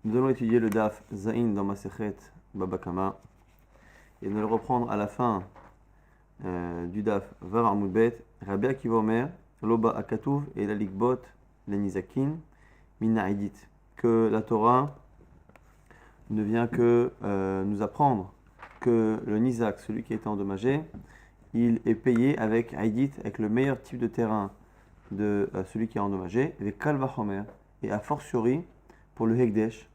Nous allons étudier le Daf Zain dans Masechet Baba Kama et nous allons le reprendre à la fin du Daf Var Amud Bet. Rabbi Akiva Omer, Loba Akatuv et la Likbot, les Nizakin, Mina Edit. Que la Torah ne vient que nous apprendre que le Nizak, celui qui a été endommagé, il est payé avec Aïdit, avec le meilleur type de terrain de celui qui est endommagé, avec Kalvachomer, et a fortiori pour le Hekdesh,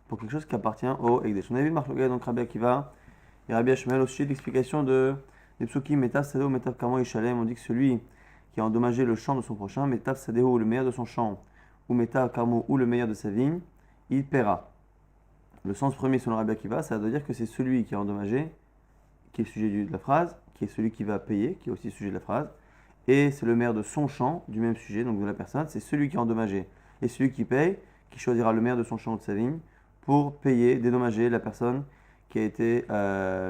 pour quelque chose qui appartient au Hekdesh. On a vu Marloga, donc Rabbi Akiva et Rabbi Hashemel aussi l'explication de des psukim Metav Sadeo, Metav Kamo Ishalem. On dit que celui qui a endommagé le champ de son prochain, Metav Sadeo, le meilleur de son champ, ou Metav Kamo, ou le meilleur de sa vigne, il paiera. Le sens premier selon Rabbi Akiva, ça veut dire que c'est celui qui a endommagé, qui est le sujet de la phrase, qui est celui qui va payer, qui est aussi le sujet de la phrase, et c'est le maire de son champ, du même sujet, donc de la personne, c'est celui qui a endommagé. Et celui qui paye, qui choisira le maire de son champ ou de sa vigne, pour payer, dédommager la personne qui a été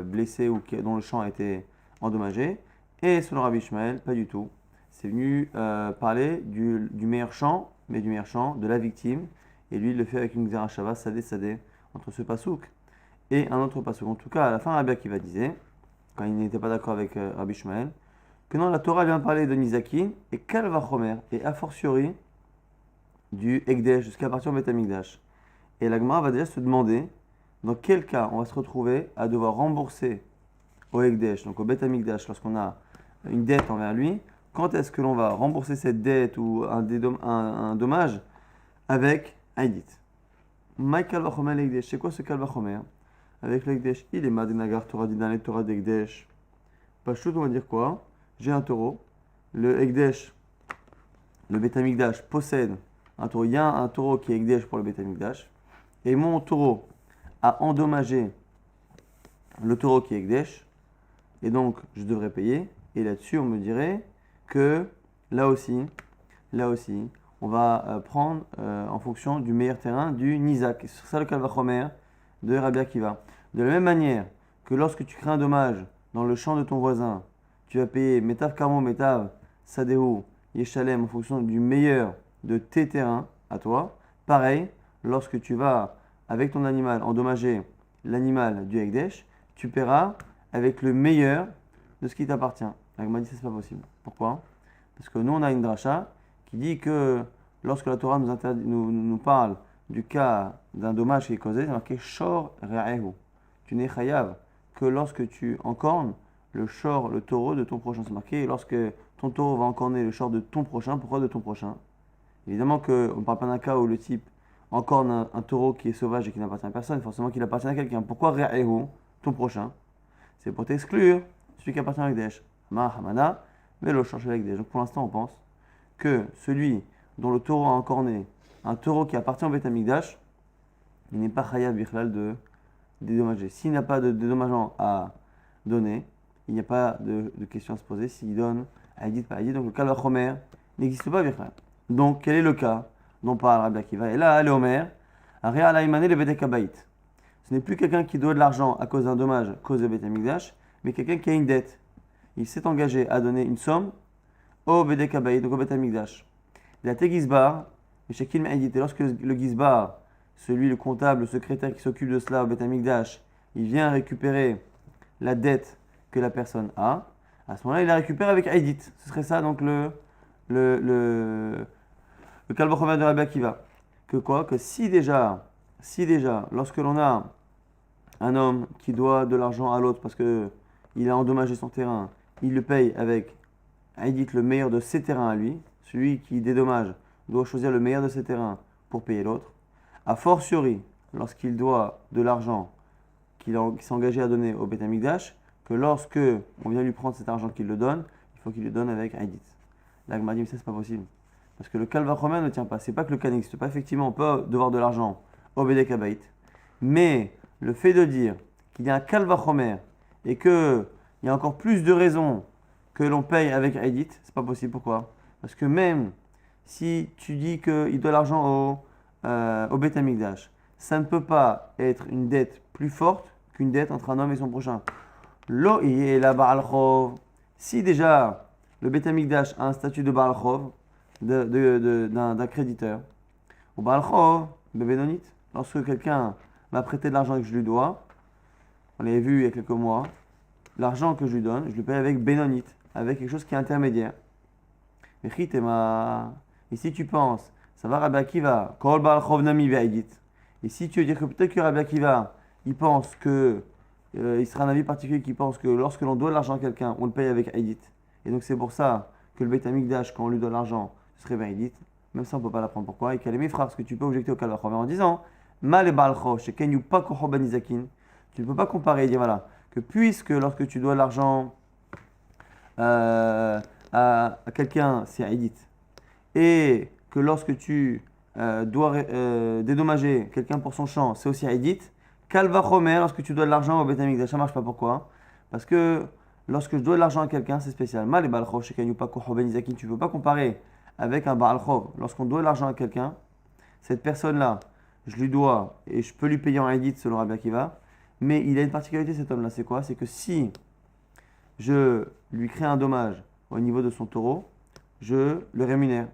blessée ou dont le champ a été endommagé. Et selon Rabbi Ishmael, pas du tout. C'est venu parler du meilleur champ, mais du meilleur champ de la victime, et lui il le fait avec une Gzera Shava, Sadé, entre ce pasouk et un autre pasouk. En tout cas, à la fin, Rabbi Akiva disait, quand il n'était pas d'accord avec Rabbi Ishmael, que non, la Torah vient parler de Nizakin et Kalvachomer, et a fortiori du Hekdesh jusqu'à partir du Beth Amikdash. Et la Gemara va déjà se demander dans quel cas on va se retrouver à devoir rembourser au Hekdesh, donc au Beth Amikdash, lorsqu'on a une dette envers lui. Quand est-ce que l'on va rembourser cette dette ou un dommage avec Aïdit? Maï Kalvachomer l'Hekdesh, c'est quoi ce Kalvachomer? Avec l'Hekdesh, il est Madenagar Torah Didan et Torah d'Hekdesh. Pachout, on va dire quoi? J'ai un taureau, le Hekdesh, le Beth Amikdash possède un taureau. Il y a un taureau qui est Hekdesh pour le Beth Amikdash, et mon taureau a endommagé le taureau qui est Hekdesh, et donc je devrais payer. Et là-dessus, on me dirait que là aussi, on va prendre en fonction du meilleur terrain du Nizak. C'est sur ça le Kalvachomer de Rabbi Akiva. De la même manière que lorsque tu crées un dommage dans le champ de ton voisin, tu vas payer Metav Kamo, Metav Sadeu, Yeshalem en fonction du meilleur de tes terrains à toi. Pareil, lorsque tu vas avec ton animal endommager l'animal du Hekdesh, tu paieras avec le meilleur de ce qui t'appartient. La Gemara dit que c'est pas possible. Pourquoi? Parce que nous on a une dracha qui dit que lorsque la Torah nous parle du cas d'un dommage qui est causé, c'est marqué Shor Re'ehu. Tu n'es chayav que lorsque tu encornes le taureau de ton prochain. C'est marqué lorsque ton taureau va encorner le shor de ton prochain. Pourquoi de ton prochain? Évidemment qu'on ne parle pas d'un cas où le type encorne un taureau qui est sauvage et qui n'appartient à personne, forcément qu'il appartient à quelqu'un. Pourquoi Re'ehu, ton prochain? C'est pour t'exclure celui qui appartient à Hekdesh. Ma Hamana, mais le cherche avec Hekdesh. Donc pour l'instant, on pense que celui dont le taureau a encorné un taureau qui appartient au Beth Amikdash, il n'est pas chayav bichlal de dédommager. S'il n'a pas de dédommagement à donner, il n'y a pas de question à se poser s'il donne Aïdit par Aïdit. Donc le Kalvachomer n'existe pas bichlal. Donc quel est le cas dont parle Rabbi Akiva? Et là, Omer, Aria Alaïmané le Bedek Habayit. Ce n'est plus quelqu'un qui doit de l'argent à cause d'un dommage causé au Beth Amikdash, mais quelqu'un qui a une dette. Il s'est engagé à donner une somme au Bedek Habayit, donc au Beth Amikdash. La Tegizbar, et Shekil Me'aïdit. Et lorsque le Gizbar, celui, le comptable, le secrétaire qui s'occupe de cela au Beth Amikdash, il vient récupérer la dette que la personne a, à ce moment-là, il la récupère avec Aïdit. Ce serait ça, donc, le Kalvachomer de Rabbi Akiva. Que quoi? Que si déjà, lorsque l'on a un homme qui doit de l'argent à l'autre parce qu'il a endommagé son terrain, il le paye avec Aïdit, le meilleur de ses terrains à lui. Celui qui dédommage doit choisir le meilleur de ses terrains pour payer l'autre. A fortiori, lorsqu'il doit de l'argent qu'il s'est engagé à donner au Beth Amikdash, que lorsque on vient lui prendre cet argent qu'il le donne, il faut qu'il le donne avec Aïdit. La Gemara dit, mais ça c'est pas possible. Parce que le Kalvachomer ne tient pas. C'est pas que le cas n'existe pas. Effectivement, on peut devoir de l'argent au Bedek Habayit. Mais le fait de dire qu'il y a un Kalvachomer et qu'il y a encore plus de raisons que l'on paye avec Aïdit, c'est pas possible. Pourquoi? Parce que même si tu dis qu'il doit l'argent au Beth Amikdash, ça ne peut pas être une dette plus forte qu'une dette entre un homme et son prochain. Lo et la Baal Chov. Si déjà le Beth Amikdash a un statut de Baal Chov, d'un créditeur, au Baal Chov, Bebenonit, lorsque quelqu'un m'a prêté de l'argent et que je lui dois, on l'avait vu il y a quelques mois, l'argent que je lui donne, je le paye avec bénonite, avec quelque chose qui est intermédiaire. Et si tu penses, ça va Rabbi Akiva, Kol Baal Chov Nami Ve'edit. Et si tu veux dire que peut-être que Rabbi Akiva, il pense que, il sera un avis particulier qui pense que lorsque l'on doit de l'argent à quelqu'un, on le paye avec Edit. Et donc c'est pour ça que le Beit Amikdash, quand on lui donne l'argent, ce serait Ve'edit. Même ça, on ne peut pas l'apprendre. Pourquoi? Et qu'elle est méfra, parce que tu peux objecter au Kal Vachov en disant, Mal et Baal Chov, Sheken Yu Pa Kocho Ben Izakin. Tu ne peux pas comparer et dire voilà, que puisque lorsque tu dois de l'argent à quelqu'un, c'est Edit. Et que lorsque tu dois dédommager quelqu'un pour son champ, c'est aussi Edit. Kalva Chomer, lorsque tu dois de l'argent au Beit Amikdash, ça ne marche pas. Pourquoi? Parce que lorsque je dois de l'argent à quelqu'un, c'est spécial. Mal et Baal Chov, Sheken Yu Pa Kocho Ben Izakin. Tu ne peux pas comparer avec un Baal Chov. Lorsqu'on doit de l'argent à quelqu'un, cette personne-là, je lui dois et je peux lui payer en Edit selon Rabbi Akiva. Mais il a une particularité, cet homme-là. C'est quoi? C'est que si je lui crée un dommage au niveau de son taureau, je le rémunère.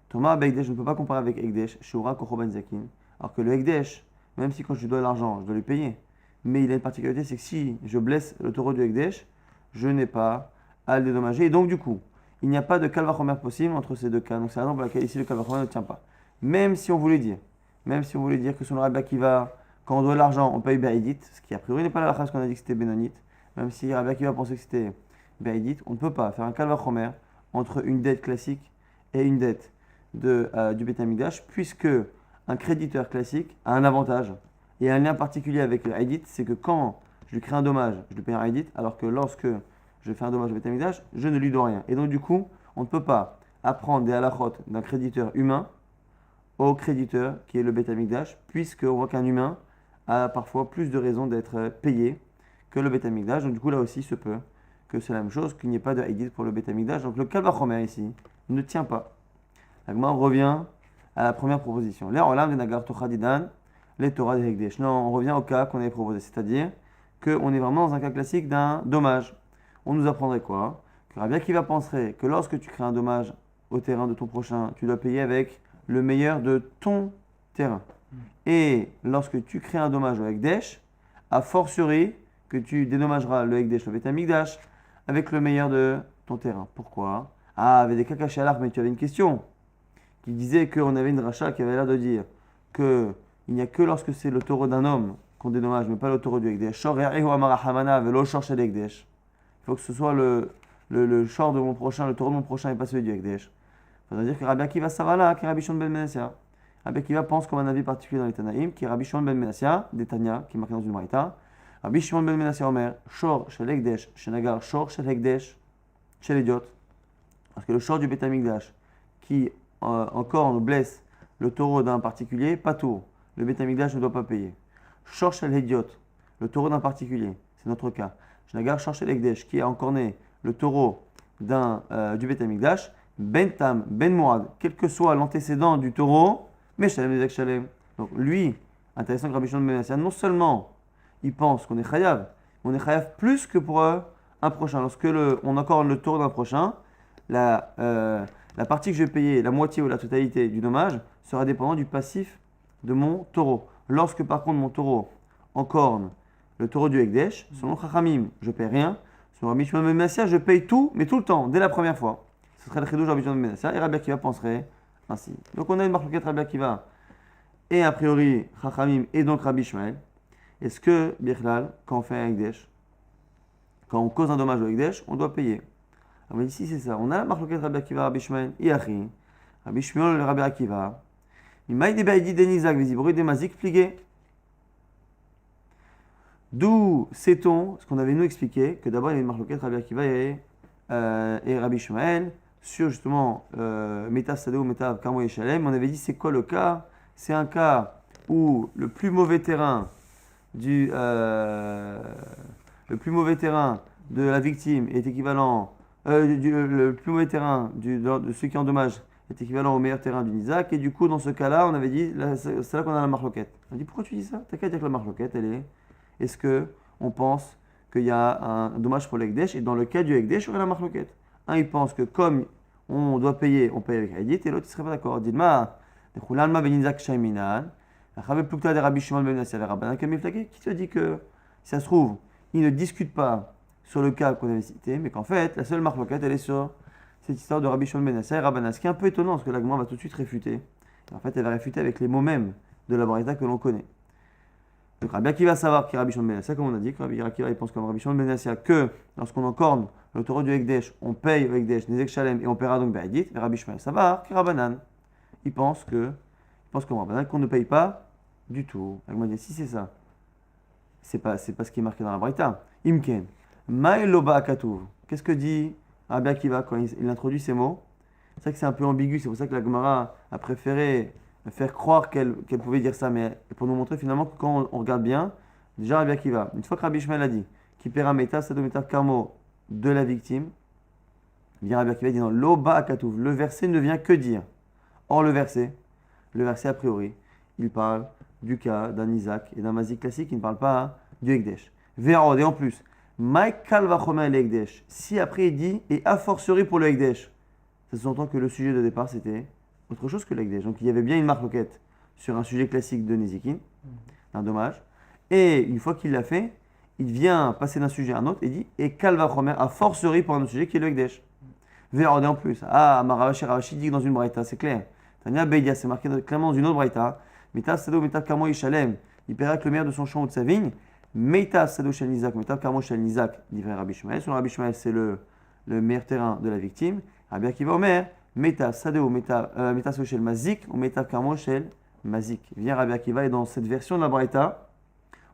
Thomas Begdesh, je ne peux pas comparer avec Ekdesh, Shura Kochoban Zakin. Alors que le Ekdesh, même si quand je lui dois l'argent, je dois lui payer, mais il a une particularité, c'est que si je blesse le taureau du Ekdesh, je n'ai pas à le dédommager. Et donc, du coup, il n'y a pas de Kalvachomer possible entre ces deux cas. Donc, c'est la raison pour laquelle ici le Kalvachomer ne tient pas. Même si on voulait dire que sur le Rabbi Akiva, quand on doit l'argent, on paye Be'edit, ce qui a priori n'est pas la phrase qu'on a dit que c'était Benonite, même si Rabbi Akiva pensait que c'était Be'edit, on ne peut pas faire un Kalvachomer entre une dette classique et une dette du Beit Amikdash, puisque un créditeur classique a un avantage et un lien particulier avec le Edit, c'est que quand je lui crée un dommage, je lui paye un Edit, alors que lorsque je fais un dommage au Beit Amikdash, je ne lui dois rien. Et donc du coup, on ne peut pas apprendre des halachot d'un créditeur humain au créditeur qui est le Beit Amikdash, puisqu'on voit qu'un humain a parfois plus de raisons d'être payé que le Beit Amikdash. Donc du coup, là aussi, il se peut que c'est la même chose, qu'il n'y ait pas de Edit pour le Beit Amikdash. Donc le Kal Vachomer ici ne tient pas. On revient à la première proposition. Les Olam de Nagar Tochadidan, les Torah de Hekdesh. Non, on revient au cas qu'on avait proposé, c'est-à-dire qu'on est vraiment dans un cas classique d'un dommage. On nous apprendrait quoi? Que Rabbi Akiva penserait que lorsque tu crées un dommage au terrain de ton prochain, tu dois payer avec le meilleur de ton terrain. Et lorsque tu crées un dommage au Hekdesh, a fortiori que tu dédommageras le Hekdesh, le Beit Amikdash, avec le meilleur de ton terrain. Pourquoi? Ah, avec des caca chalach, mais tu avais une question qui disait qu'on avait une rachat qui avait l'air de dire qu'il n'y a que lorsque c'est le taureau d'un homme qu'on dédommage, mais pas le taureau du Hekdesh. Il faut que ce soit le short de mon prochain, le taureau de mon prochain et pas celui du Hekdesh. Ça veut dire que Rabbi Akiva Savala, qui est Rabbi Shimon ben Menassia. Rabbi Akiva pense comme un avis particulier dans les Tanaïm, qui est Rabbi Shimon ben Menassia, des Tanya, qui est marqué dans une Braïta. Rabbi Shimon ben Menassia Omer, Shor shel Hekdesh, Shenagar, Shor shel Hekdesh, shel Idiot. Parce que le short du Beit Amikdash, qui encore nous blesse le taureau d'un particulier, pas tout. Le Beit Amikdash ne doit pas payer. Shor shel Idiot, le taureau d'un particulier, c'est notre cas. Shenagar, Shor shel Hekdesh, qui a encore né le taureau du Beit Amikdash, Ben Tam, Ben Mourad, quel que soit l'antécédent du taureau, mais Shalem des Shalem. Donc lui, intéressant que Rabbi Shimon ben Menassia, non seulement il pense qu'on est chayav, mais on est chayav plus que pour un prochain. Lorsque on accorde le taureau d'un prochain, la partie que je vais payer, la moitié ou la totalité du dommage, sera dépendant du passif de mon taureau. Lorsque par contre mon taureau encorne le taureau du Hekdesh, selon Chachamim, je ne paye rien. Selon Rabbi Shimon ben Menassia, je paye tout, mais tout le temps, dès la première fois. Ce serait le chidouche de Rabbi Shimon ben Menassia, et Rabbi Akiva penserait ainsi. Donc on a une marloquette Rabbi Akiva, et a priori Chachamim, et donc Rabbi Shmuel. Est-ce que, Birklal, quand on fait un Hekdesh, quand on cause un dommage au Hekdesh, on doit payer? Alors ici c'est ça, on a la marloquette Rabbi Akiva, Rabbi Shmuel, Iachi, Rabbi Shmuel, Rabbi Akiva. Imaï de Baïdi Denizak, Vizibori de Mazik, Pligé. D'où sait-on, ce qu'on avait nous expliqué, que d'abord il y a une marloquette Rabbi Akiva et Rabbi Shmuel sur justement Metav Sadeh ou Metav Kamo Yeshalem. On avait dit c'est quoi le cas? C'est un cas où le plus mauvais terrain de la victime est équivalent, le plus mauvais terrain de ceux qui endommagent est équivalent au meilleur terrain du Nizak. Et du coup, dans ce cas-là, on avait dit, c'est là qu'on a la marloquette. On a dit pourquoi tu dis ça? T'as qu'à dire que la marloquette, elle est. Est-ce qu'on pense qu'il y a un dommage pour l'Hekdesh? Et dans le cas du Hekdesh, il y aurait la marloquette. Un, il pense que comme on doit payer, on paye avec Edit, et l'autre, il ne serait pas d'accord. Dilma, Nechoulalma ben Nizak Shaiminan, Rabbi Plukta de Rabbi Shimon ben Yossef, Rabbanan Kamiflake, qui te dit que, si ça se trouve, ils ne discutent pas sur le cas qu'on avait cité, mais qu'en fait, la seule marloquette, elle est sur cette histoire de Rabbi Shimon ben Yossef et Rabbanan. Ce qui est un peu étonnant, parce que l'Agma va tout de suite réfuter. Et en fait, elle va réfuter avec les mots mêmes de la Braïta que l'on connaît. Donc Rabbi Akiva va savoir qui est Rabbi Shimon ben Yossef, comme on a dit, que Rabbi Akiva il pense comme Rabbi Shimon ben Yossef que lorsqu'on encorne le taureau du Ekdesh, on paye au Ekdesh Nezek Shalem et on paiera donc Be'adit. Et Rabbi Shimon savoir qui est Rabbanan. Il pense comme Rabbanan qu'on ne paye pas du tout. Agma dit si c'est ça, c'est pas ce qui est marqué dans la Braïta. Imken, Maïloba Akatuv. Qu'est-ce que dit Rabbi Akiva quand il introduit ces mots? C'est vrai que c'est un peu ambigu, c'est pour ça que la Gemara a préféré faire croire qu'elle pouvait dire ça, mais pour nous montrer finalement que quand on regarde bien, déjà Rabbi Akiva, une fois que Rabbi Shmuel a dit qui paiera Meta, Sadometa, Karmo de la victime, bien Rabbi Akiva dit non, Loba Akatuv. Le verset ne vient que dire. Or le verset a priori, il parle du cas d'un Isaac et d'un Mazik classique, il ne parle pas du Ekdesh. Vérod, et en plus, Mike Kalvachomer le Ekdesh. Si après il dit, et a fortiori pour le Ekdesh, ça s'entend que le sujet de départ c'était autre chose que l'Ekdesh. Donc il y avait bien une marloquette sur un sujet classique de Nezikin, un dommage. Et une fois qu'il l'a fait, il vient passer d'un sujet à un autre et dit, et Kalvachomer a fortiori pour un autre sujet qui est le Ekdesh. Vérod, et en plus, Ravashi dit dans une braïta, c'est clair. Tania Beidia, c'est marqué clairement dans une autre braïta. Metav Sado, Metav Karmo Yishalem. Il paiera que le meilleur de son champ ou de sa vigne. Metav Sado Shel Nizak, Metav Karmo Shel Nizak, dit Rabbi Shmuel. Selon Rabbi Shmuel, c'est le meilleur terrain de la victime. Rabbi Akiva Omer, Metav Sado, Metav Sado Shel Mazik, ou Metav Karmo Shel Mazik. Vient Rabbi Akiva et dans cette version de la braïta,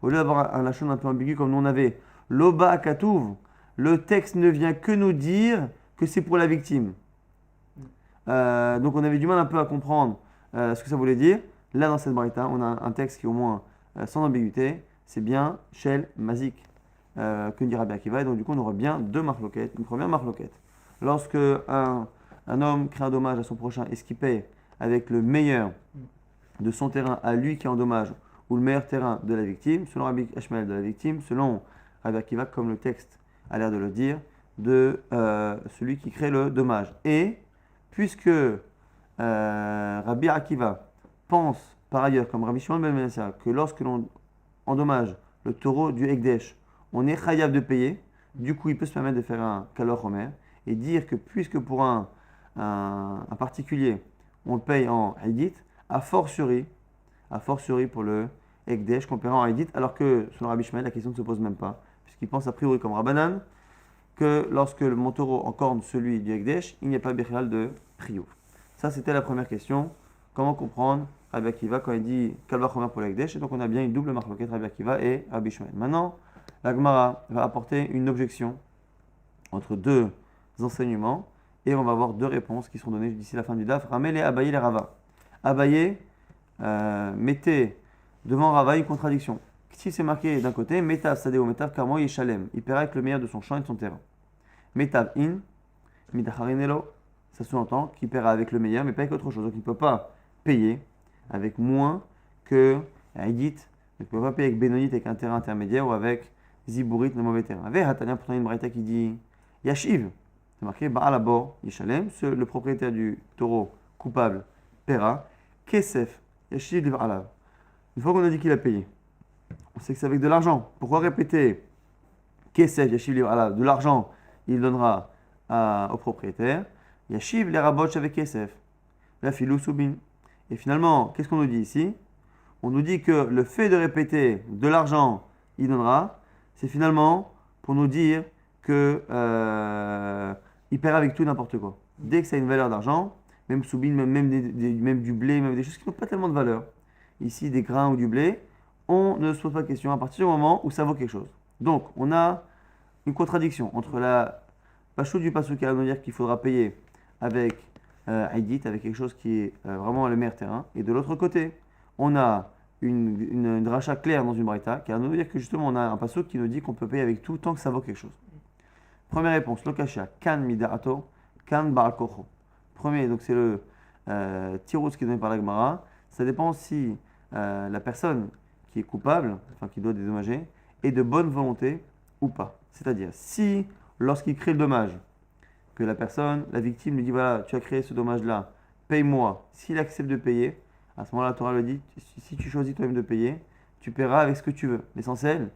au lieu d'avoir un lachon un peu ambigu comme nous on avait, Loba Akatuv, le texte ne vient que nous dire que c'est pour la victime. Donc on avait du mal un peu à comprendre ce que ça voulait dire. Là dans cette braïta, on a un texte qui est au moins sans ambiguïté. C'est bien Shel Mazik que dit Rabbi Akiva. Et donc du coup on aura bien deux marloquettes. Une première marloquette. Lorsque un homme crée un dommage à son prochain, est-ce qu'il paye avec le meilleur de son terrain à lui qui est en dommage ou le meilleur terrain de la victime, selon Rabbi Ishmael de la victime, selon Rabbi Akiva comme le texte a l'air de le dire, de celui qui crée le dommage. Et puisque Rabbi Akiva pense par ailleurs, comme Rabbi Shimon ben Yossef, que lorsque l'on endommage le taureau du Ekdesh, on est chayav de payer, du coup il peut se permettre de faire un kalor omer et dire que puisque pour un particulier on le paye en Haïdit, a fortiori pour le Ekdesh qu'on paiera en Haïdit, alors que selon Rabbi Shmuel la question ne se pose même pas, puisqu'il pense a priori comme Rabbanan que lorsque mon taureau encorne celui du Ekdesh, il n'y a pas Bechal de Priou. Ça, c'était la première question. Comment comprendre Rabbi Akiva quand il dit Kalva Chomer pour le Ekdesh? Et donc, on a bien une double marloquette Rabbi Akiva et Rabbi Shmuel. Maintenant, la Gemara va apporter une objection entre deux enseignements et on va avoir deux réponses qui seront données d'ici la fin du DAF. Ramel et Abaye les Rava. Abaye mettait devant Rava une contradiction. Si c'est marqué d'un côté, Metav Sadeo, Metav Karmo Yeshalem, il paiera avec le meilleur de son champ et de son terrain. Metav In, Midacharinelo, ça sous-entend qu'il paiera avec le meilleur, mais pas avec autre chose. Donc il ne peut pas payer avec moins que Haïdit, il ne peut pas payer avec Benonit, avec un terrain intermédiaire ou avec Zibourit, le mauvais terrain. Avec Hatania, pourtant une braïta qui dit Yashiv, c'est marqué Ba'alabor Yeshalem, le propriétaire du taureau coupable paiera. Kesef, Yashiv de Ba'alav. Une fois qu'on a dit qu'il a payé, on sait que c'est avec de l'argent. Pourquoi répéter Kesef, Yashiv, de l'argent, il donnera au propriétaire. Yashiv, les rabots avec Kesef. La filou soubin. Et finalement, qu'est-ce qu'on nous dit ici? On nous dit que le fait de répéter de l'argent, il donnera, c'est finalement pour nous dire que il paiera avec tout n'importe quoi. Dès que ça a une valeur d'argent, même soubin, même du blé, même des choses qui n'ont pas tellement de valeur. Ici, des grains ou du blé, on ne se pose pas de question à partir du moment où ça vaut quelque chose. Donc, on a une contradiction entre la pachou du pasuk qui va nous dire qu'il faudra payer avec Haïdit, avec quelque chose qui est vraiment le meilleur terrain, et de l'autre côté, on a une dracha claire dans une braïta qui va nous dire que justement on a un pasuk qui nous dit qu'on peut payer avec tout tant que ça vaut quelque chose. Première réponse, lokasha, kan midarato, kan baal kocho. Premier, donc c'est le tirous qui est donné par la Gemara. Ça dépend si la personne qui est coupable, enfin qui doit dédommager, est de bonne volonté ou pas. C'est-à-dire, si lorsqu'il crée le dommage, que la personne, la victime lui dit voilà, tu as créé ce dommage-là, paye-moi. S'il accepte de payer, À ce moment-là, la Torah le dit, si tu choisis toi-même de payer, tu paieras avec ce que tu veux. L'essentiel,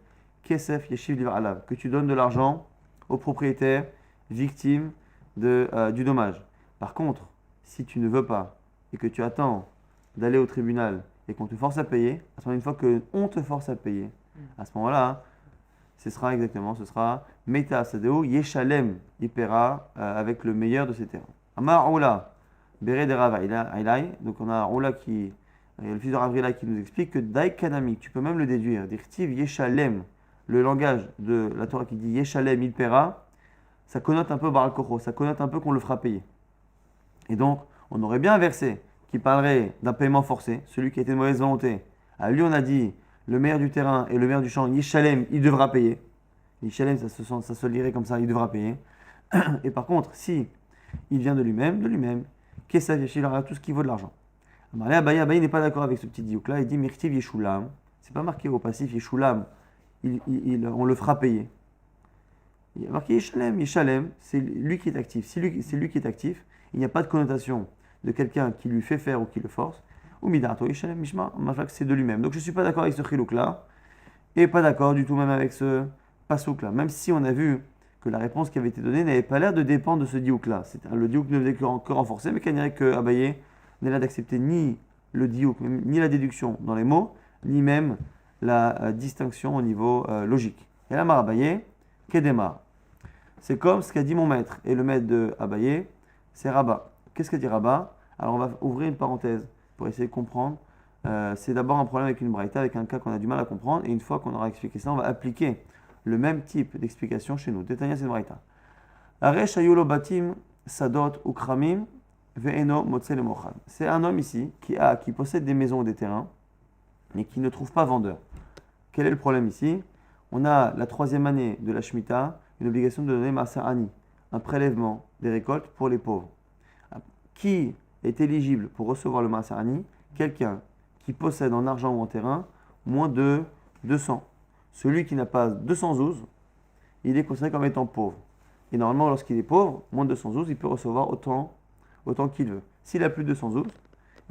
Kesef Yeshiv Liva Alav, que tu donnes de l'argent au propriétaire victime du dommage. Par contre, si tu ne veux pas et que tu attends d'aller au tribunal et qu'on te force à payer, à ce moment, une fois qu'on te force à payer, à ce moment-là, ce sera Meita Sadeo Yeshalem, il paiera avec le meilleur de ses terrains. Amar Oula, Bere de Rava Ilai, donc on a Oula le fils de Ravrila qui nous explique que Dai Kanami, tu peux même le déduire, Dirtiv Yeshalem, le langage de la Torah qui dit Yeshalem, il paiera, ça connote un peu Baral Kocho, ça connote un peu qu'on le fera payer. Et donc, on aurait bien un verset qui parlerait d'un paiement forcé, celui qui a été de mauvaise volonté. À lui, on a dit, le maire du terrain et le maire du champ, Yeshalem, il devra payer. Yeshalem, ça se lirait comme ça, il devra payer. Et par contre, si il vient de lui-même, Kesav Yeshil aura tout ce qui vaut de l'argent. Abaye n'est pas d'accord avec ce petit diouk-là, il dit Mirtiv Yeshulam, c'est pas marqué au passif Yeshulam, on le fera payer. Il y a marqué Yeshalem, c'est lui qui est actif. C'est lui qui est actif, il n'y a pas de connotation de quelqu'un qui lui fait faire ou qui le force. Ou Midato Yeshalem Mishma, c'est de lui-même. Donc je ne suis pas d'accord avec ce chilouk-là, et pas d'accord du tout même avec ce pasouk-là. Même si on a vu que la réponse qui avait été donnée n'avait pas l'air de dépendre de ce diouk-là. Le diouk ne venait que renforcer, mais qu'il n'y aurait que Abaye n'est là d'accepter ni le diouk, ni la déduction dans les mots, ni même la distinction au niveau logique. Et là, Abaye, Kedema. C'est comme ce qu'a dit mon maître. Et le maître de Abaye, c'est Rabat. Qu'est-ce qu'a dit Rabat? Alors on va ouvrir une parenthèse pour essayer de comprendre. C'est d'abord un problème avec une braïta, avec un cas qu'on a du mal à comprendre. Et une fois qu'on aura expliqué ça, on va appliquer le même type d'explication chez nous. Détaillez cette braïta. Aresh ayulo batim sadot ukramim ve'eno motze le mochan. C'est un homme ici qui possède des maisons ou des terrains, mais qui ne trouve pas vendeur. Quel est le problème ici? On a la 3e année de la Shemitah, une obligation de donner Maaser Ani, un prélèvement des récoltes pour les pauvres. Qui est éligible pour recevoir le Maaser Ani? Quelqu'un qui possède en argent ou en terrain moins de 200. Celui qui n'a pas 200 zouz, il est considéré comme étant pauvre. Et normalement, lorsqu'il est pauvre, moins de 200 zouz, il peut recevoir autant qu'il veut. S'il a plus de 200 zouz,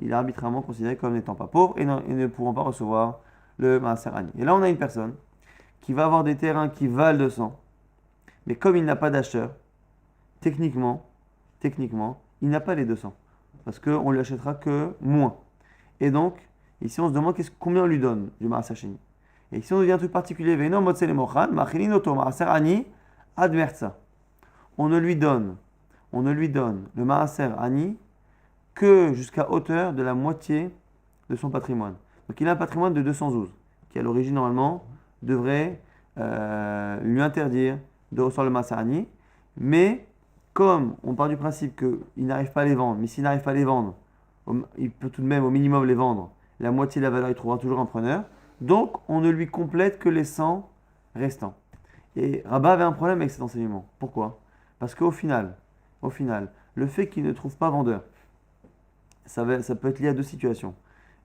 il est arbitrairement considéré comme n'étant pas pauvre et ne pouvant pas recevoir le Maaser Ani. Et là, on a une personne qui va avoir des terrains qui valent 200, mais comme il n'a pas d'acheteur, techniquement, il n'a pas les 200, parce qu'on ne lui achètera que moins. Et donc, ici on se demande combien on lui donne du Maaser Sheni. Et ici on devient un truc particulier, on ne lui donne le Maaser Ani que jusqu'à hauteur de la moitié de son patrimoine. Donc il a un patrimoine de 212, qui à l'origine normalement devrait lui interdire de recevoir le Maaser Ani, mais comme on part du principe qu'il n'arrive pas à les vendre, mais s'il n'arrive pas à les vendre, il peut tout de même au minimum les vendre, la moitié de la valeur il trouvera toujours un preneur, donc on ne lui complète que les 100 restants. Et Rabat avait un problème avec cet enseignement. Pourquoi? Parce qu'au final, le fait qu'il ne trouve pas vendeur, ça peut être lié à deux situations.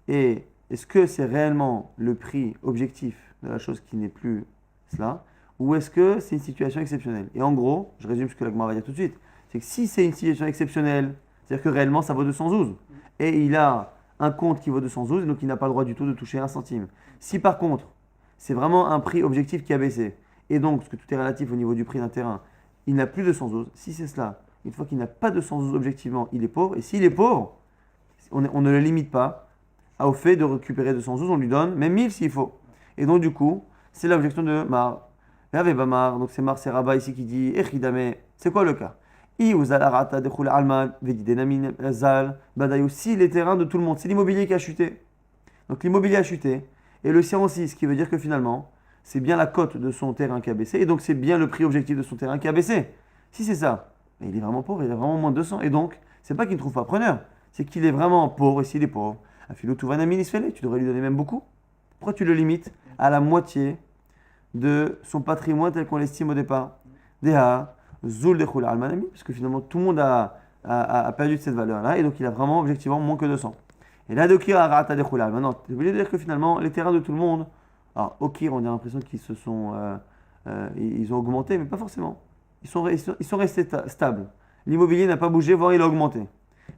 Et est-ce que c'est réellement le prix objectif de la chose qui n'est plus cela, ou est-ce que c'est une situation exceptionnelle? Et en gros, je résume ce que l'Agma va dire tout de suite, c'est que si c'est une situation exceptionnelle, c'est-à-dire que réellement ça vaut 212, et il a un compte qui vaut 212, donc il n'a pas le droit du tout de toucher un centime. Si par contre, c'est vraiment un prix objectif qui a baissé, et donc, parce que tout est relatif au niveau du prix d'un terrain, il n'a plus de 212, si c'est cela, une fois qu'il n'a pas de 212 objectivement, il est pauvre, et s'il est pauvre, on ne le limite pas au fait de récupérer 212, on lui donne même 1000 s'il faut. Et donc du coup, c'est l'objection de Mar. Donc c'est Rabat ici qui dit Echidame, c'est quoi le cas? Si les terrains de tout le monde, c'est l'immobilier qui a chuté. Donc l'immobilier a chuté, et le sien aussi, ce qui veut dire que finalement, c'est bien la cote de son terrain qui a baissé, et donc c'est bien le prix objectif de son terrain qui a baissé. Si c'est ça, il est vraiment pauvre, il a vraiment moins de 200, et donc, c'est pas qu'il ne trouve pas preneur, c'est qu'il est vraiment pauvre, et s'il est pauvre, tu devrais lui donner même beaucoup. Pourquoi tu le limites à la moitié de son patrimoine tel qu'on l'estime au départ? Deha, Zul de Khula al-Manami, parce que finalement tout le monde a perdu de cette valeur-là, et donc il a vraiment objectivement moins que 200. Et là, Dokir a rata de Khula. Maintenant, tu es obligé de dire que finalement, les terrains de tout le monde, alors Okir, on a l'impression qu'ils ils ont augmenté, mais pas forcément. Ils sont restés stables. L'immobilier n'a pas bougé, voire il a augmenté.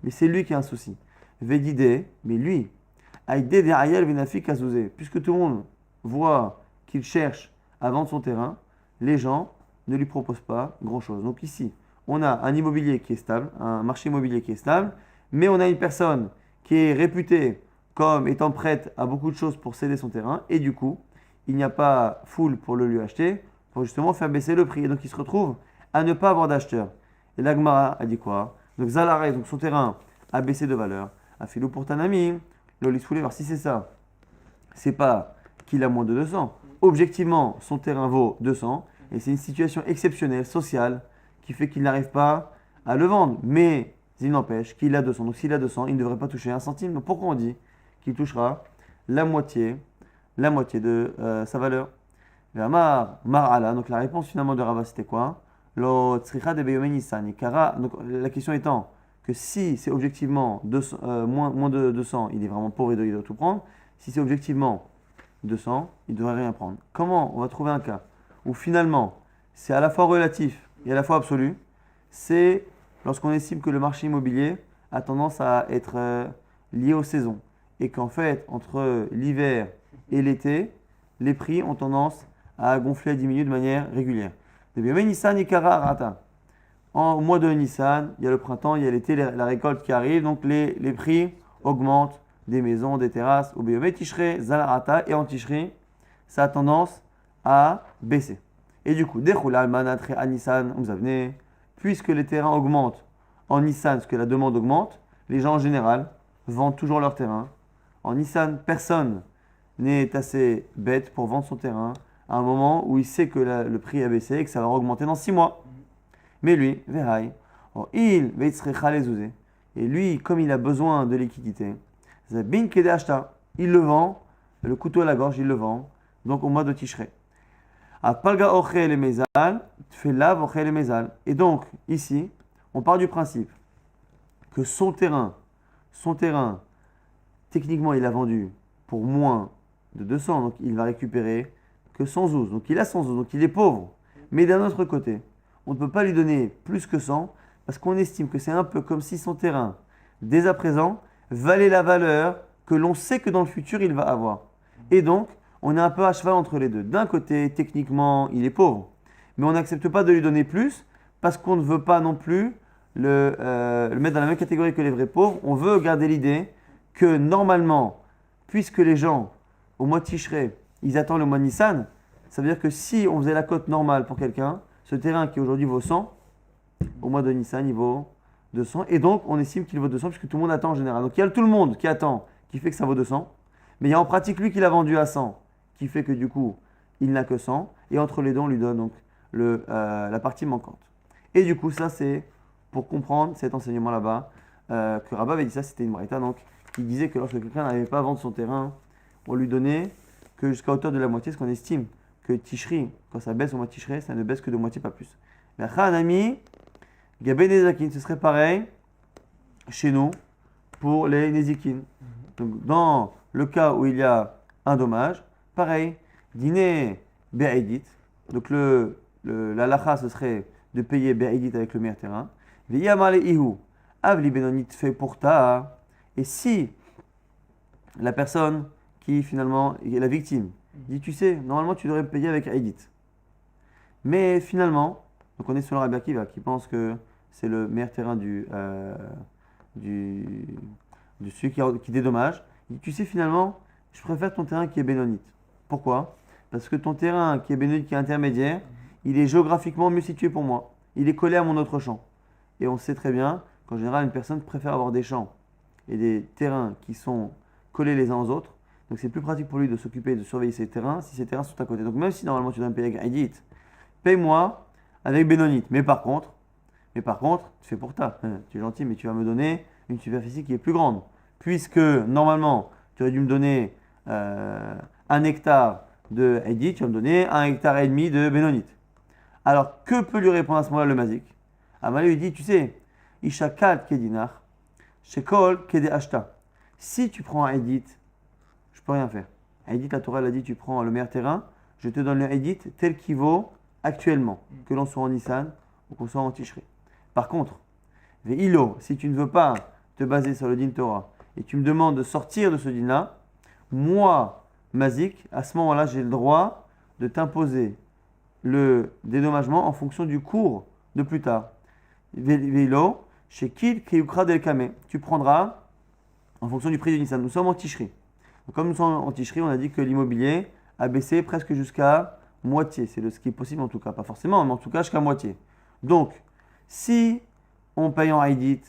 Mais c'est lui qui a un souci. Védidé, mais lui, Aïdé de Ayel Venafi Kazouzé. Puisque tout le monde voit qu'il cherche à vendre son terrain, les gens ne lui proposent pas grand-chose. Donc ici, on a un immobilier qui est stable, un marché immobilier qui est stable, mais on a une personne qui est réputée comme étant prête à beaucoup de choses pour céder son terrain, et du coup, il n'y a pas foule pour le lui acheter, pour justement faire baisser le prix. Et donc il se retrouve à ne pas avoir d'acheteur. Et l'Agmara a dit quoi? Donc Zalare, donc son terrain a baissé de valeur. A filou pour Tanami, Lolis voulait voir si c'est ça. C'est pas qu'il a moins de 200. Objectivement, son terrain vaut 200, et c'est une situation exceptionnelle, sociale, qui fait qu'il n'arrive pas à le vendre. Mais il n'empêche qu'il a 200. Donc s'il a 200, il ne devrait pas toucher un centime. Donc pourquoi on dit qu'il touchera la moitié de sa valeur? Mar'ala. Donc la réponse finalement de Rava c'était quoi? Donc la question étant que si c'est objectivement moins de 200, il est vraiment pauvre et il doit tout prendre. Si c'est objectivement 200, il ne devrait rien prendre. Comment on va trouver un cas où finalement c'est à la fois relatif et à la fois absolu? C'est lorsqu'on estime que le marché immobilier a tendance à être lié aux saisons et qu'en fait entre l'hiver et l'été, les prix ont tendance à gonfler, à diminuer de manière régulière. Au mois de Nissan, il y a le printemps, il y a l'été, la récolte qui arrive, donc les prix augmentent des maisons, des terrasses, au Béomé Tishré, Zalarata, et en Tishré, ça a tendance à baisser. Et du coup, à Nissan, puisque les terrains augmentent en Nissan, parce que la demande augmente, les gens en général vendent toujours leur terrain. En Nissan, personne n'est assez bête pour vendre son terrain à un moment où il sait que le prix a baissé et que ça va augmenter dans 6 mois. Mais lui, et lui, comme il a besoin de liquidité, il le vend, le couteau à la gorge, il le vend, donc au mois de Tishré. Et donc, ici, on part du principe que son terrain, techniquement, il a vendu pour moins de 200, donc il va récupérer que 100 zouz. Donc il a 100 zouz, donc il est pauvre. Mais d'un autre côté, on ne peut pas lui donner plus que 100 parce qu'on estime que c'est un peu comme si son terrain, dès à présent, valait la valeur que l'on sait que dans le futur il va avoir. Et donc, on est un peu à cheval entre les deux. D'un côté, techniquement, il est pauvre, mais on n'accepte pas de lui donner plus parce qu'on ne veut pas non plus le mettre dans la même catégorie que les vrais pauvres. On veut garder l'idée que normalement, puisque les gens, au mois de Tishré, ils attendent le mois de Nissan, ça veut dire que si on faisait la cote normale pour quelqu'un, ce terrain qui aujourd'hui vaut 100, au mois de Nissan, il vaut 200. Et donc, on estime qu'il vaut 200 puisque tout le monde attend en général. Donc, il y a tout le monde qui attend, qui fait que ça vaut 200. Mais il y a en pratique lui qui l'a vendu à 100, qui fait que du coup, il n'a que 100. Et entre les deux, on lui donne donc la partie manquante. Et du coup, ça, c'est pour comprendre cet enseignement là-bas, que Rabat avait dit ça, c'était une braïta, donc, qui disait que lorsque quelqu'un n'arrivait pas à vendre son terrain, on lui donnait que jusqu'à hauteur de la moitié, ce qu'on estime que Tishri, quand ça baisse au mois de Tishré, ça ne baisse que de moitié, pas plus. Mais Khanami, Gabé Nezakin, ce serait pareil chez nous pour les Nezikin. Donc, dans le cas où il y a un dommage, pareil, dîner Be'aidit, donc la lacha ce serait de payer Be'aidit avec le meilleur terrain. V'yamale ihu, avli benonit fait pour ta. Et si la personne qui finalement est la victime dit, tu sais, normalement tu devrais me payer avec Aidit. Mais finalement, donc on est sur le Rabbi Akiva qui pense que c'est le meilleur terrain de celui qui dédommage. Il dit, tu sais, finalement, je préfère ton terrain qui est bénonite. Pourquoi? Parce que ton terrain qui est bénonite, qui est intermédiaire, il est géographiquement mieux situé pour moi. Il est collé à mon autre champ. Et on sait très bien qu'en général, une personne préfère avoir des champs et des terrains qui sont collés les uns aux autres. Donc c'est plus pratique pour lui de s'occuper de surveiller ses terrains si ces terrains sont à côté. Donc même si normalement tu dois me payer avec Aidit, paye-moi avec Bénonite. Mais par contre, tu fais pour ta. Tu es gentil, mais tu vas me donner une superficie qui est plus grande. Puisque normalement, tu aurais dû me donner 1 hectare de Aidit, tu vas me donner 1,5 hectare de Bénonite. Alors que peut lui répondre à ce moment-là le Mazik? Amalé lui dit, tu sais, Ishakat Kedinar, Shekol Kede Ashta. Si tu prends un Aidit, je peux rien faire. Aidit, la Torah l'a dit, tu prends le meilleur terrain, je te donne le Aidit tel qu'il vaut actuellement, que l'on soit en Nissan ou qu'on soit en Tishré. Par contre, Ve'ilo, si tu ne veux pas te baser sur le din Torah et tu me demandes de sortir de ce din-là, moi, Mazik, à ce moment-là, j'ai le droit de t'imposer le dédommagement en fonction du cours de plus tard. Vélo, chez Kil Kiyukra del Kame. Tu prendras en fonction du prix du Nissan. Nous sommes en Ticherie. Donc, comme nous sommes en Ticherie, on a dit que l'immobilier a baissé presque jusqu'à moitié. C'est ce qui est possible en tout cas. Pas forcément, mais en tout cas jusqu'à moitié. Donc, si on paye en Haïdit,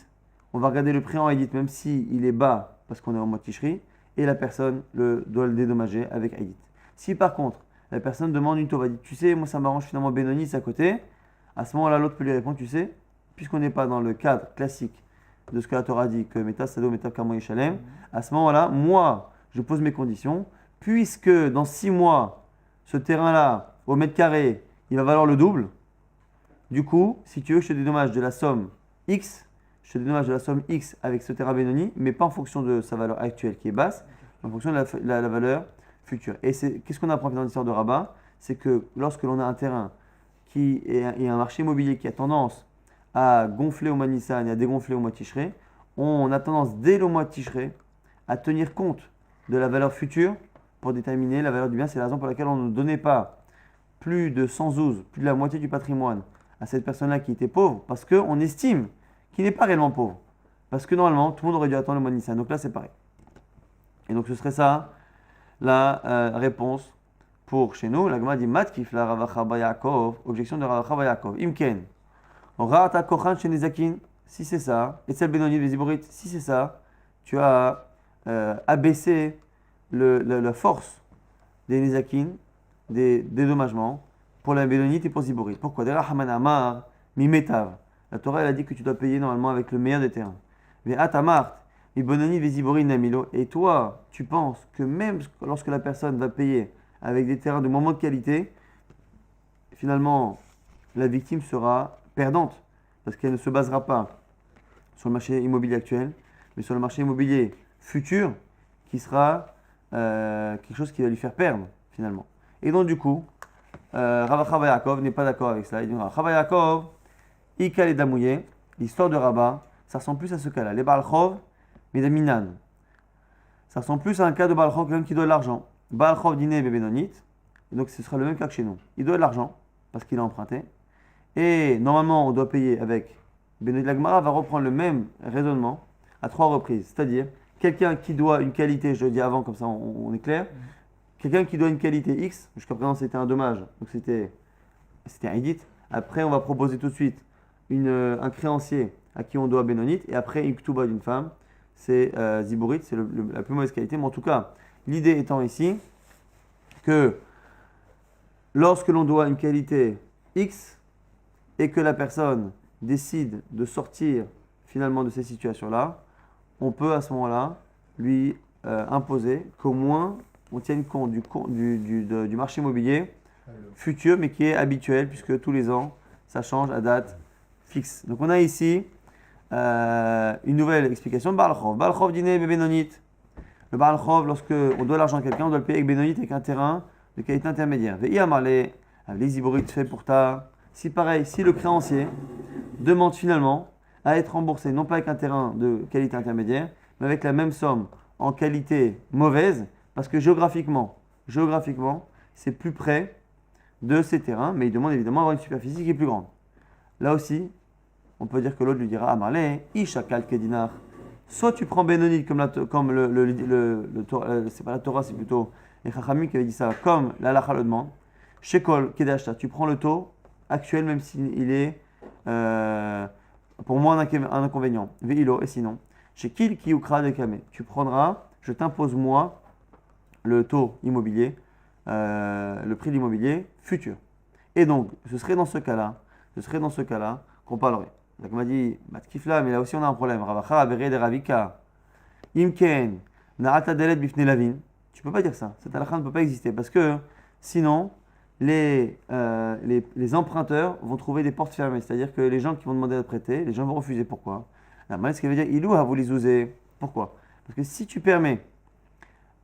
on va regarder le prix en Haïdit, même s'il est bas parce qu'on est en mode Ticherie, et la personne doit le dédommager avec Haïdit. Si par contre, la personne demande une tova, dit tu sais, moi ça m'arrange finalement Benoni, c'est à côté, à ce moment-là, l'autre peut lui répondre, tu sais, puisqu'on n'est pas dans le cadre classique de ce que la Torah dit, que Meta Sado, Meta Kamo Yishalem, à ce moment-là, moi, je pose mes conditions, puisque dans 6 mois, ce terrain-là, au mètre carré, il va valoir le double. Du coup, si tu veux que je te dédommage de la somme X, je te dédommage de la somme X avec ce terrain Benoni, mais pas en fonction de sa valeur actuelle qui est basse, mais en fonction de la valeur future. Et qu'est-ce qu'on apprend dans l'histoire de Rabat? C'est que lorsque l'on a un terrain qui est un marché immobilier qui a tendance à gonfler au mois de Nissan et à dégonfler au mois de Tishré, on a tendance dès le mois de Tishré à tenir compte de la valeur future pour déterminer la valeur du bien. C'est la raison pour laquelle on ne donnait pas plus de 100 zouz, plus de la moitié du patrimoine à cette personne-là qui était pauvre, parce qu'on estime qu'il n'est pas réellement pauvre. Parce que normalement, tout le monde aurait dû attendre le mois de Nissan. Donc là, c'est pareil. Et donc ce serait ça la réponse pour chez nous. La Gemara dit Matkif la Ravacha ba Yaakov, objection de Ravacha ba Yaakov. Imken, Orata Kochan chez Nezakin, si c'est ça, et celle Benoni Véziborit, si c'est ça, tu as abaissé la force des Nezakin, des dédommagements, pour la Benonite et pour Ziborit. Pourquoi? Derrière Haman Amar, Mimetav. La Torah elle a dit que tu dois payer normalement avec le meilleur des terrains. Mais Atamart, Ibononi Véziborit Namilo. Et toi, tu penses que même lorsque la personne va payer avec des terrains de moins de qualité, finalement, la victime sera perdante. Parce qu'elle ne se basera pas sur le marché immobilier actuel, mais sur le marché immobilier futur, qui sera quelque chose qui va lui faire perdre, finalement. Et donc, du coup, Ravacha ba Yaakov n'est pas d'accord avec cela. Il dit Ravacha ba Yaakov, Ikal et Damouye, l'histoire de Rabat, ça ressemble plus à ce cas-là. Les Baal Chov, mais des Minan. Ça ressemble plus à un cas de Baal Chov, quelqu'un qui doit de l'argent. Baal Chov dîner Benonit. Et donc ce sera le même cas que chez nous. Il doit de l'argent, parce qu'il a emprunté. Et normalement, on doit payer avec Benonit. La Gemara va reprendre le même raisonnement à 3 reprises. C'est-à-dire, quelqu'un qui doit une qualité, je le dis avant, comme ça on est clair. Quelqu'un qui doit une qualité X, jusqu'à présent c'était un dommage, donc c'était un Edit. Après, on va proposer tout de suite un créancier à qui on doit Benonit, et après une Ktuba d'une femme, c'est Ziborit, c'est la plus mauvaise qualité. Mais en tout cas, l'idée étant ici que lorsque l'on doit une qualité X et que la personne décide de sortir finalement de ces situations-là, on peut à ce moment-là lui imposer qu'au moins on tienne compte du marché immobilier futur, mais qui est habituel, puisque tous les ans, ça change à date fixe. Donc on a ici une nouvelle explication. Baal Chov. Baal Chov dîner Benonit. Le Baal Chov, lorsque on doit l'argent à quelqu'un, on doit le payer avec Benonit, avec un terrain de qualité intermédiaire. Ve'iyamale, les Ziborit fait pour ta. Si pareil, si le créancier demande finalement à être remboursé, non pas avec un terrain de qualité intermédiaire, mais avec la même somme en qualité mauvaise, parce que géographiquement, c'est plus près de ces terrains, mais il demande évidemment d'avoir une superficie qui est plus grande. Là aussi, on peut dire que l'autre lui dira Amarle, Ishakal Kedinar. Soit tu prends Benonit comme c'est pas la Torah, c'est plutôt les Chachamim qui avaient dit ça, comme la Lacha le demande. Shekol Kedashta, tu prends le taux actuel, même s'il est pour moi un inconvénient. Veilo, et sinon, Shekil Kiyukra Dekame, tu prendras, je t'impose moi le taux immobilier, le prix de l'immobilier futur. Et donc, ce serait dans ce cas-là qu'on parlerait. Donc on m'a dit, Matkifla, mais là aussi on a un problème. Ravacha, Avere de Ravika, Imken, Naata Delet Bifne Lavin. Tu peux pas dire ça. Cette halakha ne peut pas exister parce que sinon, les emprunteurs vont trouver des portes fermées. C'est-à-dire que les gens qui vont demander à prêter, les gens vont refuser. Pourquoi? La manière, ce qui veut dire, Ilou a voulu zouzer. Pourquoi? Parce que si tu permets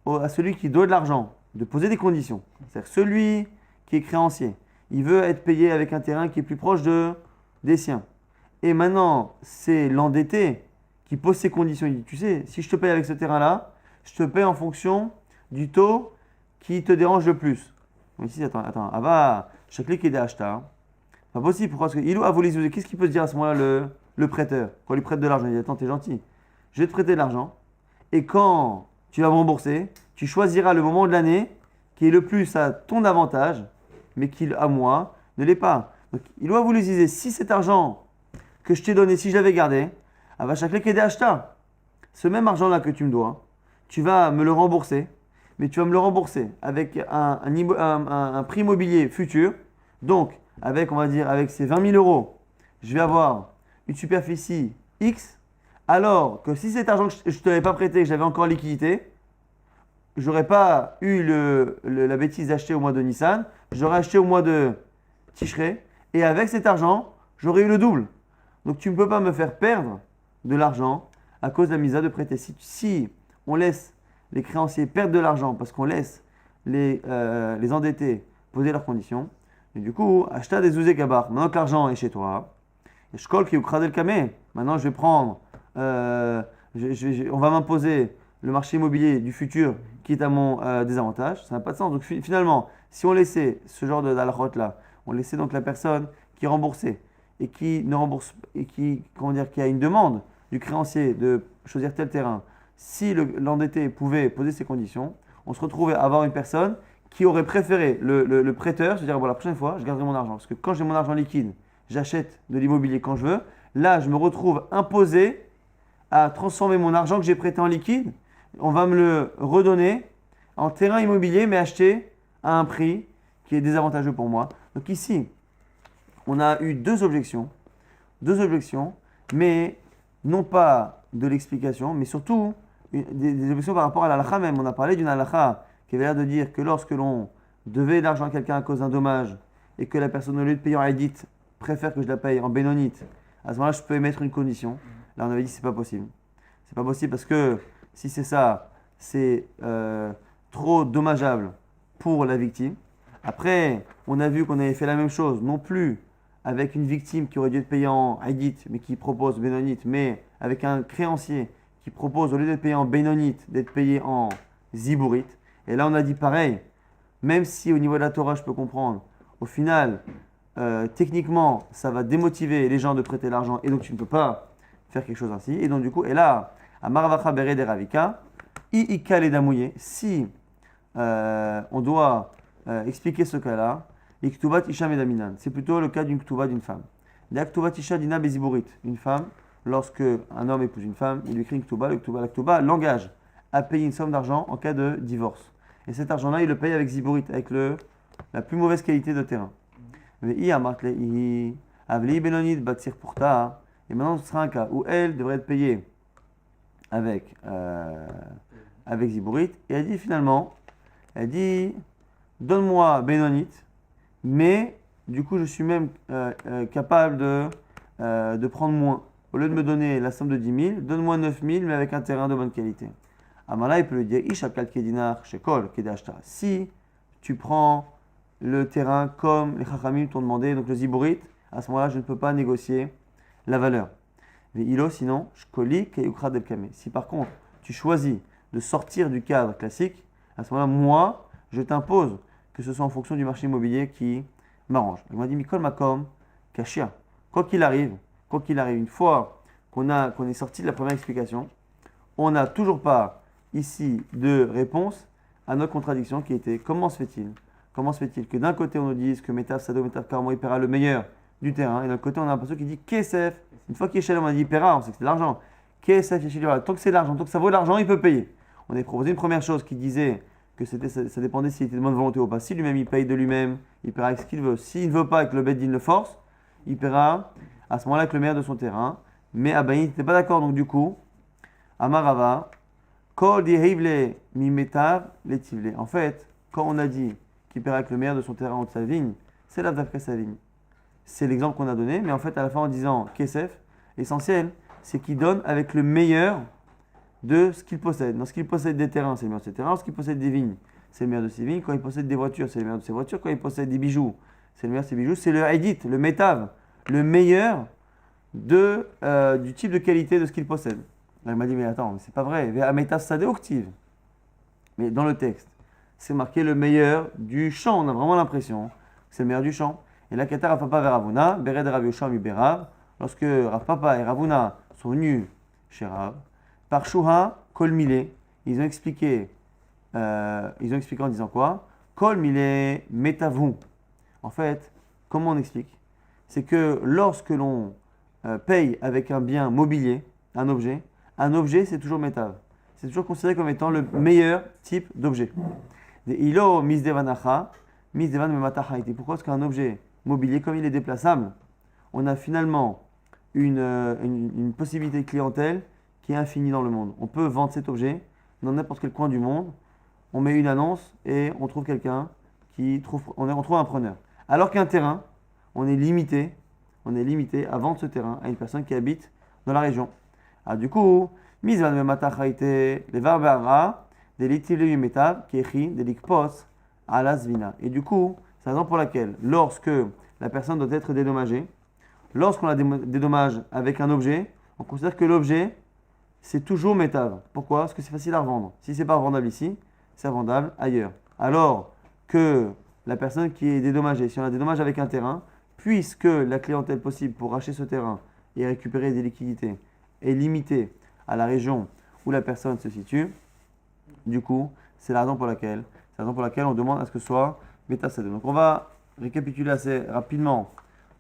à celui qui doit de l'argent de poser des conditions, c'est-à-dire celui qui est créancier, il veut être payé avec un terrain qui est plus proche des siens. Et maintenant, c'est l'endetté qui pose ces conditions. Il dit, tu sais, si je te paye avec ce terrain-là, je te paye en fonction du taux qui te dérange le plus. Donc ici, attends, Ava, chaque qui est des achats. Pas possible, pourquoi? Parce que il a voulu, qu'est-ce qu'il peut se dire à ce moment-là, le prêteur, quand il lui prête de l'argent? Il dit, attends, t'es gentil, je vais te prêter de l'argent, et quand tu vas me rembourser, tu choisiras le moment de l'année qui est le plus à ton avantage, mais qui, à moi, ne l'est pas. Donc, il a voulu dire, si cet argent que je t'ai donné, si je l'avais gardé, Ava, chaque qui est des achats. Ce même argent-là que tu me dois, tu vas me le rembourser, mais tu vas me le rembourser avec un prix immobilier futur. Donc, avec, on va dire, avec ces 20 000 euros, je vais avoir une superficie X, alors que si cet argent que je ne te l'avais pas prêté, que j'avais encore en liquidité, je n'aurais pas eu la bêtise d'acheter au mois de Nissan, j'aurais acheté au mois de Tishrei, et avec cet argent, j'aurais eu le double. Donc, tu ne peux pas me faire perdre de l'argent à cause de la misa de prêter. Si on laisse les créanciers perdre de l'argent parce qu'on laisse les endettés poser leurs conditions, et du coup, acheta des ouzé gabar. Maintenant que l'argent est chez toi, et je colle qui le camé. Maintenant, je vais prendre, on va m'imposer le marché immobilier du futur qui est à mon désavantage. Ça n'a pas de sens. Donc finalement, si on laissait ce genre de halachot là, on laissait donc la personne qui est remboursée et qui ne rembourse et qui, comment dire, qui a une demande du créancier de choisir tel terrain, si l'endetté pouvait poser ses conditions, on se retrouvait à avoir une personne qui aurait préféré le prêteur se dire, bon, la prochaine fois, je garderai mon argent. Parce que quand j'ai mon argent liquide, j'achète de l'immobilier quand je veux. Là, je me retrouve imposé à transformer mon argent que j'ai prêté en liquide. On va me le redonner en terrain immobilier, mais acheté à un prix qui est désavantageux pour moi. Donc ici, on a eu deux objections, mais non pas de l'explication, mais surtout des objections par rapport à l'halakha même. On a parlé d'une halakha qui avait l'air de dire que lorsque l'on devait de l'argent à quelqu'un à cause d'un dommage et que la personne, au lieu de payer en Haïdit, préfère que je la paye en Bénonite, à ce moment-là, je peux émettre une condition. Là, on avait dit que ce n'est pas possible. C'est pas possible parce que si c'est ça, c'est trop dommageable pour la victime. Après, on a vu qu'on avait fait la même chose, non plus avec une victime qui aurait dû être payée en Haïdit, mais qui propose Bénonite, mais avec un créancier qui propose, au lieu d'être payé en Bénonite, d'être payé en Zibourite. Et là, on a dit pareil, même si au niveau de la Torah, je peux comprendre, au final, techniquement, ça va démotiver les gens de prêter l'argent et donc tu ne peux pas faire quelque chose ainsi. Et donc, du coup, et là, à Maravacha Bere de Ravika, I'ika les damouillé, si on doit expliquer ce cas-là, Iktubat Isha Medaminan, c'est plutôt le cas d'une Ktuba d'une femme. La Ktubat Isha Dina Beziburit, une femme, lorsque un homme épouse une femme, il lui écrit une Ktuba, la Ktuba l'engage à payer une somme d'argent en cas de divorce. Et cet argent-là, il le paye avec Ziburit, avec la plus mauvaise qualité de terrain. Et maintenant, ce sera un cas où elle devrait être payée avec Ziburit. Et elle dit finalement, donne-moi Bénonite, mais du coup, je suis même capable de prendre moins. Au lieu de me donner la somme de 10 000, donne-moi 9 000, mais avec un terrain de bonne qualité. Amala, il peut lui dire, Ishakal Kedinar, Shekol, Kedashta. Si tu prends le terrain comme les Chachamim t'ont demandé, donc le Ziburit, à ce moment-là, je ne peux pas négocier la valeur. Mais ilo, sinon, Shkoli, Keyukra Delkame. Si par contre, tu choisis de sortir du cadre classique, à ce moment-là, moi, je t'impose que ce soit en fonction du marché immobilier qui m'arrange. Il m'a dit, Mikol Makom, Kashia. Quoi qu'il arrive, une fois qu'on est sorti de la première explication, on n'a toujours pas ici de réponse à notre contradiction qui était comment se fait-il que d'un côté on nous dise que Metav Sado, Metav Karmo, il paiera le meilleur du terrain, et d'un côté on a un pasteur qui dit Kesef, une fois qu'il est chez lui, on a dit il paiera, on sait que c'est de l'argent. Kesef, tant que c'est de l'argent, tant que ça vaut de l'argent, il peut payer. On a proposé une première chose qui disait que ça dépendait s'il était de bonne volonté ou pas. Si lui-même il paye de lui-même, il paiera avec ce qu'il veut. S'il ne veut pas et que le Beddin le force, il paiera à ce moment-là avec le meilleur de son terrain. Mais Abaï n'était pas d'accord, donc du coup, Amarava, Kol dihivle mimetav letivle. En fait, quand on a dit qu'il paiera avec le meilleur de son terrain ou de sa vigne, c'est la d'après sa vigne. C'est l'exemple qu'on a donné, mais en fait, à la fin, en disant Kesef, l'essentiel, c'est qu'il donne avec le meilleur de ce qu'il possède. Dans ce qu'il possède des terrains, c'est le meilleur de ses terrains. Lorsqu'il possède des vignes, c'est le meilleur de ses vignes. Quand il possède des voitures, c'est le meilleur de ses voitures. Quand il possède des bijoux, c'est le meilleur de ses bijoux. C'est le haïdit, le métav, le meilleur du type de qualité de ce qu'il possède. Là, il m'a dit, mais attends, c'est pas vrai. Métav sadé octive. mais dans le texte, c'est marqué le meilleur du champ. On a vraiment l'impression que c'est le meilleur du champ. Et là, Kata Rav Papa vers Ravuna, Bered Rav Yoshua mi Berav, lorsque Rav Papa et Ravuna sont venus chez Rav, par Shuha, Kol Milé, ils ont expliqué en disant quoi? Kol Milé Metavou. En fait, comment on explique? C'est que lorsque l'on paye avec un bien mobilier, un objet c'est toujours Metav. C'est toujours considéré comme étant le meilleur type d'objet. Ilo misdevanacha, misdevan mematachaiti. Pourquoi? Parce qu'un objet mobilier, comme il est déplaçable, on a finalement une possibilité de clientèle qui est infinie dans le monde. On peut vendre cet objet dans n'importe quel coin du monde. On met une annonce et on trouve quelqu'un on trouve un preneur. Alors qu'un terrain, on est limité à vendre ce terrain à une personne qui habite dans la région. Ah, du coup, misvan mematachaiti, les verbara, des litivlevi metav, kechi, des likpos, à la zvina. Et du coup, c'est la raison pour laquelle, lorsque la personne doit être dédommagée, lorsqu'on la dédommage avec un objet, on considère que l'objet, c'est toujours métav. Pourquoi? Parce que c'est facile à revendre. Si ce n'est pas revendable ici, c'est vendable ailleurs. Alors que la personne qui est dédommagée, si on la dédommage avec un terrain, puisque la clientèle possible pour racheter ce terrain et récupérer des liquidités est limitée à la région où la personne se situe, du coup, c'est la raison pour laquelle on demande à ce que ce soit Beta Sadeh. Donc on va récapituler assez rapidement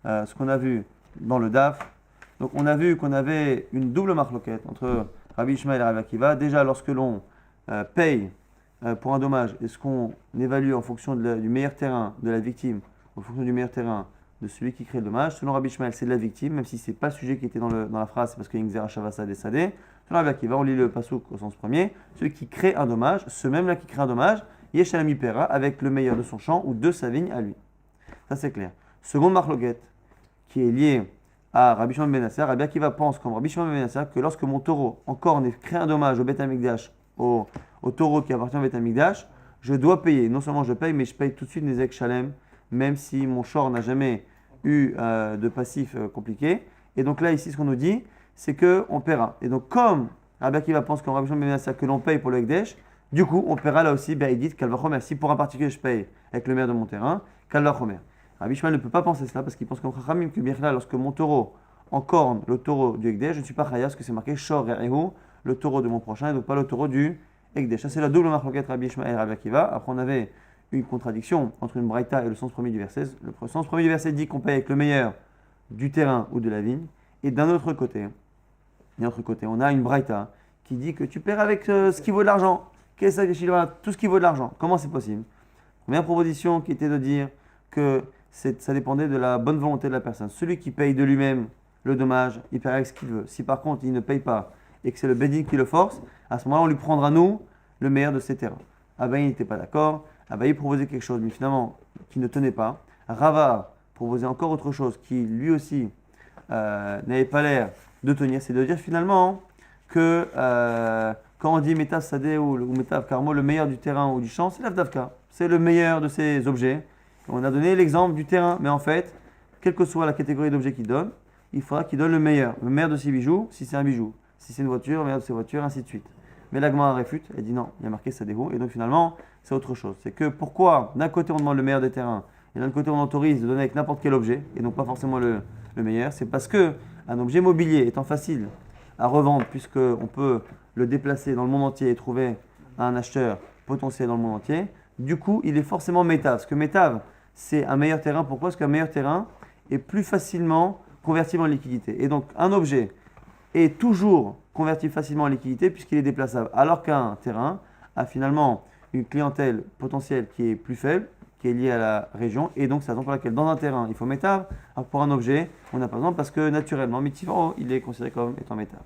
ce qu'on a vu dans le DAF. Donc on a vu qu'on avait une double marloquette entre Rabbi Ishmael et Rabbi Akiva. Déjà lorsque l'on paye pour un dommage, est-ce qu'on évalue en fonction du meilleur terrain de la victime, en fonction du meilleur terrain de celui qui crée le dommage? Selon Rabbi Ishmael, c'est de la victime, même si ce n'est pas le sujet qui était dans la phrase, c'est parce qu'il y a une Xera Shavasa des Sadeh. Selon Rabbi Akiva, on lit le pasouk au sens premier, celui qui crée un dommage, ce même-là qui crée un dommage, Yeshalami Pera, avec le meilleur de son champ ou de sa vigne à lui. Ça c'est clair. Seconde marloquette, qui est liée à Rabbi Shimon ben Nasser, Rabbi Akiva pense comme Rabbi Shimon ben Nasser que lorsque mon taureau encore crée un dommage au Beth Amikdash, au taureau qui appartient au Beth Amikdash, je dois payer. Non seulement je paye, mais je paye tout de suite Nezek Shalem, même si mon shor n'a jamais eu de passif compliqué. Et donc là, ici, ce qu'on nous dit, c'est qu'on paiera. Et donc, comme Rabbi Akiva pense comme Rabbi Shimon ben Nasser que l'on paye pour le Ekdesh, du coup, on paiera là aussi, Be'edit, Kalvachomer. Si pour un particulier je paye avec le maire de mon terrain, Kalvachomer. Rabbi Shimon ne peut pas penser cela parce qu'il pense comme Chachamim que Birla, lorsque mon taureau encorne le taureau du Ekdesh, je ne suis pas Chaya parce que c'est marqué Shor Ehu, le taureau de mon prochain, et donc pas le taureau du Ekdesh. Ça, c'est la double marloquette Rabbi Shimon et Rabbi Akiva. Après, on avait une contradiction entre une braïta et le sens premier du verset. Le sens premier du verset dit qu'on paye avec le meilleur du terrain ou de la vigne. Et d'un autre côté, on a une braïta qui dit que tu paieras avec ce qui vaut de l'argent. Qu'est-ce que c'est tout ce qui vaut de l'argent? Comment c'est possible? Première proposition qui était de dire que ça dépendait de la bonne volonté de la personne. Celui qui paye de lui-même le dommage, il paiera avec ce qu'il veut. Si par contre il ne paye pas et que c'est le Bedin qui le force, à ce moment-là on lui prendra nous le meilleur de ses terrains. Abaye n'était pas d'accord. Abaye proposait quelque chose, mais finalement qui ne tenait pas. Rava proposait encore autre chose qui lui aussi n'avait pas l'air de tenir. C'est de dire finalement que quand on dit Metav Sadeh ou Metav Karmo, le meilleur du terrain ou du champ, c'est l'Avdavka. C'est le meilleur de ces objets. On a donné l'exemple du terrain, mais en fait, quelle que soit la catégorie d'objets qu'il donne, il faudra qu'il donne le meilleur de ses bijoux, si c'est un bijou. Si c'est une voiture, le meilleur de ses voitures, ainsi de suite. Mais la Gemara réfute, elle dit non, il y a marqué Sadeh, et donc finalement, c'est autre chose. C'est que pourquoi, d'un côté, on demande le meilleur des terrains, et d'un côté, on autorise de donner avec n'importe quel objet, et donc pas forcément le meilleur, c'est parce que un objet mobilier étant facile à revendre, puisqu'on peut le déplacer dans le monde entier et trouver un acheteur potentiel dans le monde entier, du coup, il est forcément métav. Parce que métav, c'est un meilleur terrain. Pourquoi? Parce qu'un meilleur terrain est plus facilement convertible en liquidité. Et donc, un objet est toujours convertible facilement en liquidité puisqu'il est déplaçable. Alors qu'un terrain a finalement une clientèle potentielle qui est plus faible, qui est liée à la région. Et donc, c'est la raison pour laquelle, dans un terrain, il faut métav. Alors, pour un objet, on n'a pas besoin parce que naturellement, mitivoro, il est considéré comme étant métav.